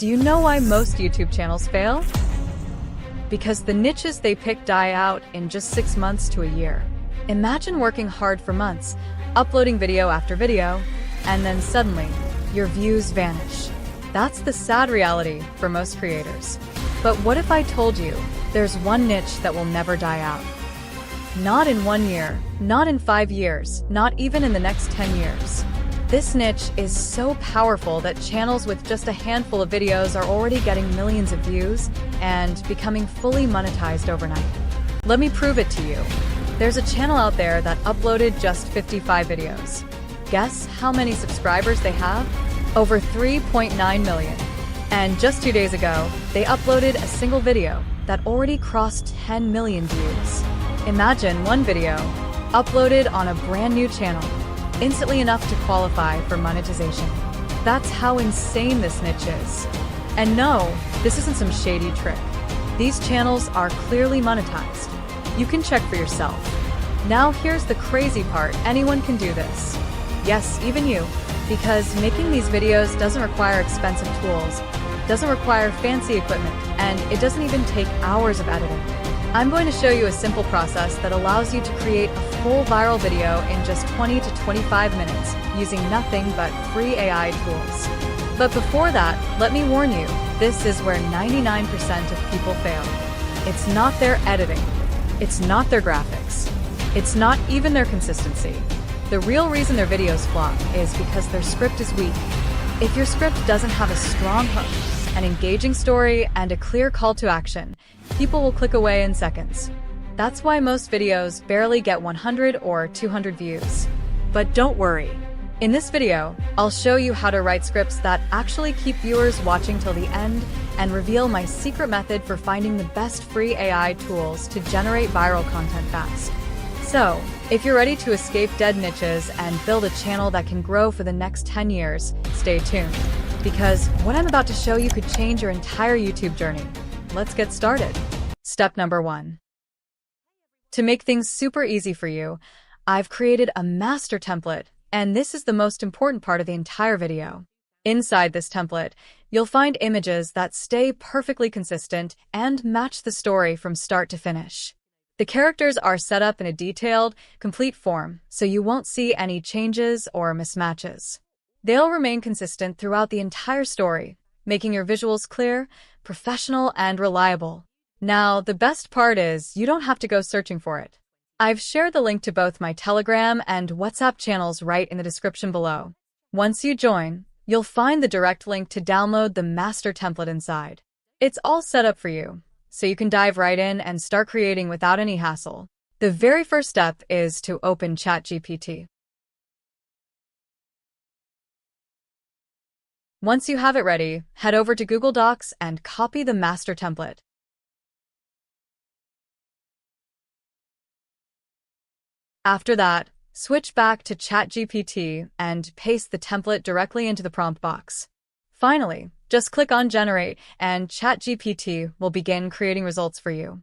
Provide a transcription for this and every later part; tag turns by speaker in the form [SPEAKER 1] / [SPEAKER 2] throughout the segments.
[SPEAKER 1] Do you know why most YouTube channels fail? Because the niches they pick die out in just 6 months to a year. Imagine working hard for months, uploading video after video, and then suddenly, your views vanish. That's the sad reality for most creators. But what if I told you there's one niche that will never die out? Not in 1 year, not in 5 years, not even in the next 10 years. This niche is so powerful that channels with just a handful of videos are already getting millions of views and becoming fully monetized overnight. Let me prove it to you. There's a channel out there that uploaded just 55 videos. Guess how many subscribers they have? Over 3.9 million. And just 2 days ago, they uploaded a single video that already crossed 10 million views. Imagine one video, uploaded on a brand new channel, instantly enough to qualify for monetization. That's how insane this niche is. And no, this isn't some shady trick. These channels are clearly monetized. You can check for yourself. Now here's the crazy part, anyone can do this. Yes, even you. Because making these videos doesn't require expensive tools, doesn't require fancy equipment, and it doesn't even take hours of editing. I'm going to show you a simple process that allows you to create a full viral video in just 20 to 25 minutes using nothing but free AI tools. But before that, let me warn you, this is where 99% of people fail. It's not their editing. It's not their graphics. It's not even their consistency. The real reason their videos flop is because their script is weak. If your script doesn't have a strong hook, an engaging story, and a clear call to action, people will click away in seconds. That's why most videos barely get 100 or 200 views. But don't worry. In this video, I'll show you how to write scripts that actually keep viewers watching till the end and reveal my secret method for finding the best free AI tools to generate viral content fast. So, if you're ready to escape dead niches and build a channel that can grow for the next 10 years, stay tuned. Because what I'm about to show you could change your entire YouTube journey. Let's get started. Step number 1. To make things super easy for you, I've created a master template, and this is the most important part of the entire video. Inside this template, you'll find images that stay perfectly consistent and match the story from start to finish. The characters are set up in a detailed, complete form, so you won't see any changes or mismatches. They'll remain consistent throughout the entire story, making your visuals clear, professional, and reliable. Now, the best part is you don't have to go searching for it. I've shared the link to both my Telegram and WhatsApp channels right in the description below. Once you join, you'll find the direct link to download the master template inside. It's all set up for you, so you can dive right in and start creating without any hassle. The very first step is to open ChatGPT. Once you have it ready, head over to Google Docs and copy the master template. After that, switch back to ChatGPT and paste the template directly into the prompt box. Finally, just click on Generate and ChatGPT will begin creating results for you.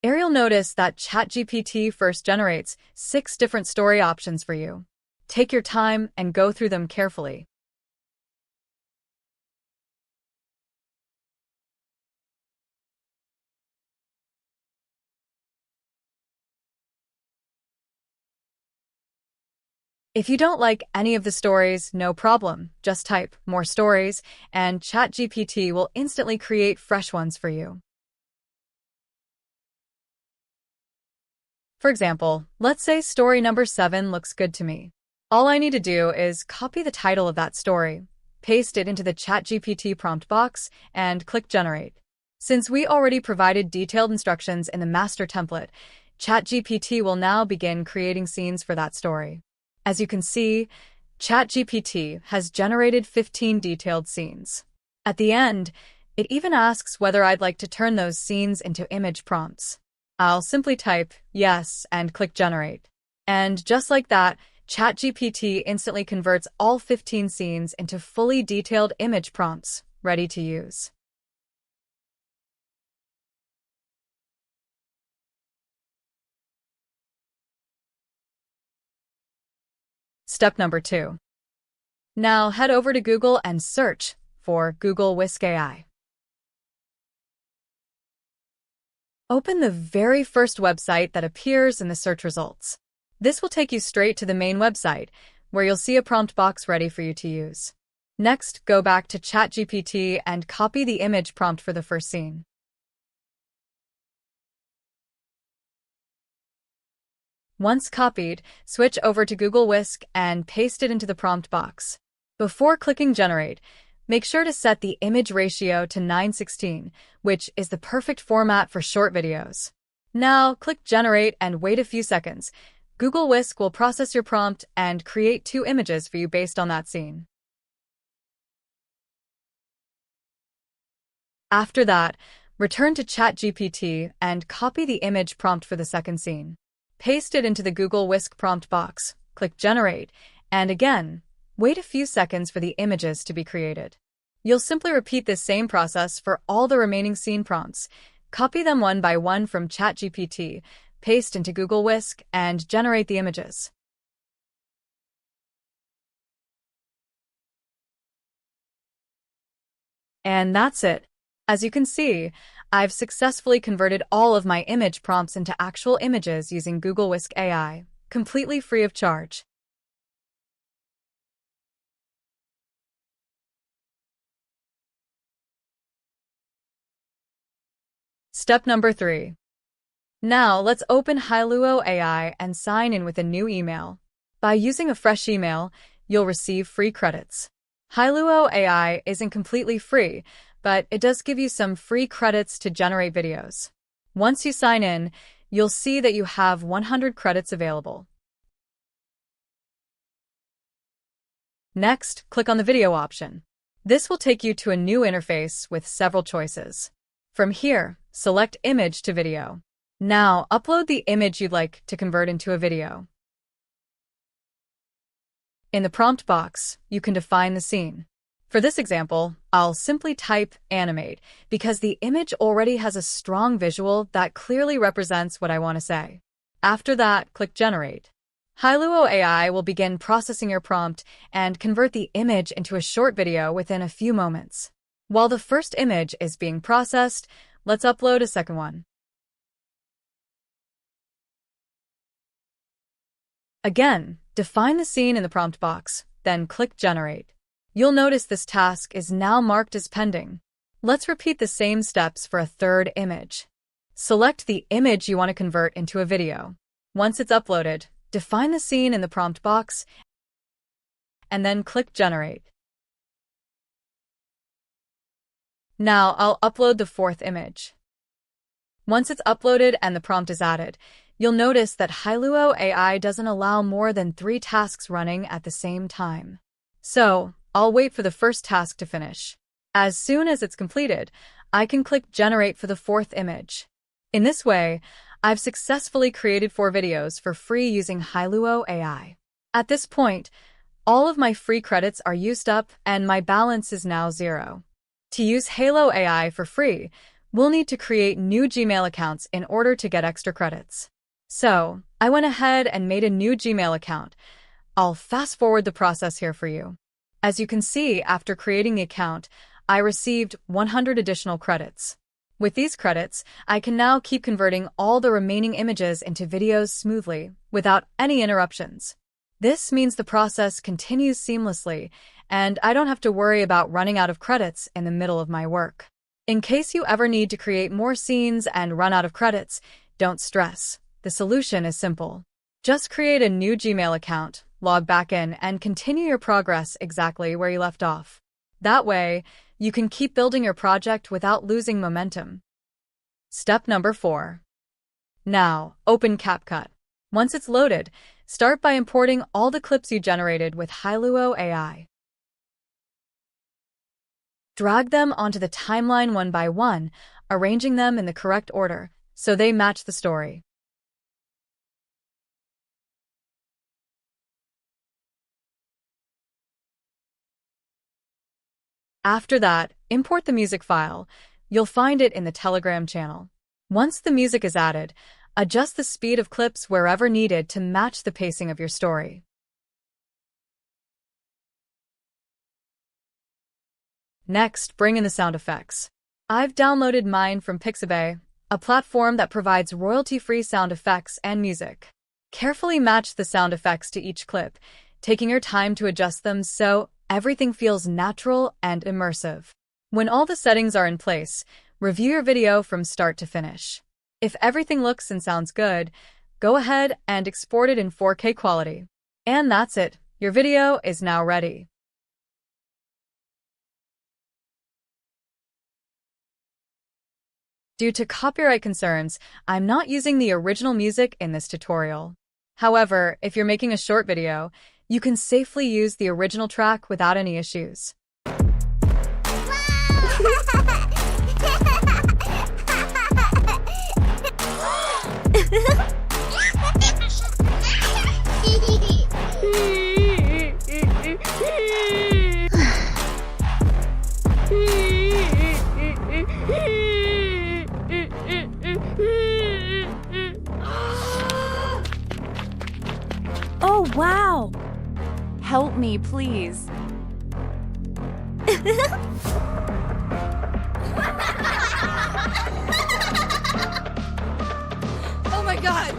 [SPEAKER 1] You'll notice that ChatGPT first generates 6 different story options for you. Take your time and go through them carefully. If you don't like any of the stories, no problem. Just type more stories and ChatGPT will instantly create fresh ones for you. For example, let's say story number 7 looks good to me. All I need to do is copy the title of that story, paste it into the ChatGPT prompt box, and click Generate. Since we already provided detailed instructions in the master template, ChatGPT will now begin creating scenes for that story. As you can see, ChatGPT has generated 15 detailed scenes. At the end, it even asks whether I'd like to turn those scenes into image prompts. I'll simply type yes and click Generate. And just like that, ChatGPT instantly converts all 15 scenes into fully detailed image prompts, ready to use. Step number 2. Now head over to Google and search for Google Whisk AI. Open the very first website that appears in the search results. This will take you straight to the main website, where you'll see a prompt box ready for you to use. Next, go back to ChatGPT and copy the image prompt for the first scene. Once copied, switch over to Google Whisk and paste it into the prompt box. Before clicking Generate, make sure to set the image ratio to 9:16, which is the perfect format for short videos. Now, click Generate and wait a few seconds. Google Whisk will process your prompt and create 2 images for you based on that scene. After that, return to ChatGPT and copy the image prompt for the second scene. Paste it into the Google Whisk prompt box, click Generate, and again, wait a few seconds for the images to be created. You'll simply repeat this same process for all the remaining scene prompts. Copy them one by one from ChatGPT, paste into Google Whisk, and generate the images. And that's it. As you can see, I've successfully converted all of my image prompts into actual images using Google Whisk AI, completely free of charge. Step number 3. Now let's open Hailuo AI and sign in with a new email. By using a fresh email, you'll receive free credits. Hailuo AI isn't completely free, but it does give you some free credits to generate videos. Once you sign in, you'll see that you have 100 credits available. Next, click on the video option. This will take you to a new interface with several choices. From here, select Image to Video. Now, upload the image you'd like to convert into a video. In the prompt box, you can define the scene. For this example, I'll simply type animate because the image already has a strong visual that clearly represents what I want to say. After that, click Generate. Hailuo AI will begin processing your prompt and convert the image into a short video within a few moments. While the first image is being processed, let's upload a second one. Again, define the scene in the prompt box, then click Generate. You'll notice this task is now marked as pending. Let's repeat the same steps for a third image. Select the image you want to convert into a video. Once it's uploaded, define the scene in the prompt box and then click Generate. Now I'll upload the fourth image. Once it's uploaded and the prompt is added, you'll notice that Hailuo AI doesn't allow more than 3 tasks running at the same time. So, I'll wait for the first task to finish. As soon as it's completed, I can click Generate for the fourth image. In this way, I've successfully created 4 videos for free using Hailuo AI. At this point, all of my free credits are used up and my balance is now 0. To use Hailuo AI for free, we'll need to create new Gmail accounts in order to get extra credits. So, I went ahead and made a new Gmail account. I'll fast forward the process here for you. As you can see, after creating the account, I received 100 additional credits. With these credits, I can now keep converting all the remaining images into videos smoothly, without any interruptions. This means the process continues seamlessly, and I don't have to worry about running out of credits in the middle of my work. In case you ever need to create more scenes and run out of credits, don't stress. The solution is simple. Just create a new Gmail account, log back in, and continue your progress exactly where you left off. That way, you can keep building your project without losing momentum. Step number 4. Now, open CapCut. Once it's loaded, start by importing all the clips you generated with Hailuo AI. Drag them onto the timeline one by one, arranging them in the correct order, so they match the story. After that, import the music file. You'll find it in the Telegram channel. Once the music is added, adjust the speed of clips wherever needed to match the pacing of your story. Next, bring in the sound effects. I've downloaded mine from Pixabay, a platform that provides royalty-free sound effects and music. Carefully match the sound effects to each clip, taking your time to adjust them so everything feels natural and immersive. When all the settings are in place, review your video from start to finish. If everything looks and sounds good, go ahead and export it in 4K quality. And that's it. Your video is now ready. Due to copyright concerns, I'm not using the original music in this tutorial. However, if you're making a short video, you can safely use the original track without any issues.
[SPEAKER 2] Oh, wow! Help me, please. Oh my god!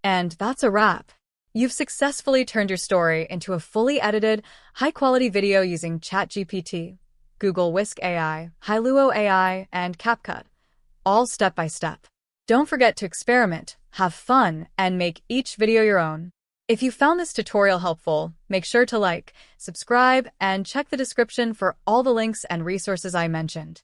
[SPEAKER 1] And that's a wrap. You've successfully turned your story into a fully edited, high-quality video using ChatGPT, Google Whisk AI, Hailuo AI, and CapCut, all step by step. Don't forget to experiment, have fun, and make each video your own. If you found this tutorial helpful, make sure to like, subscribe, and check the description for all the links and resources I mentioned.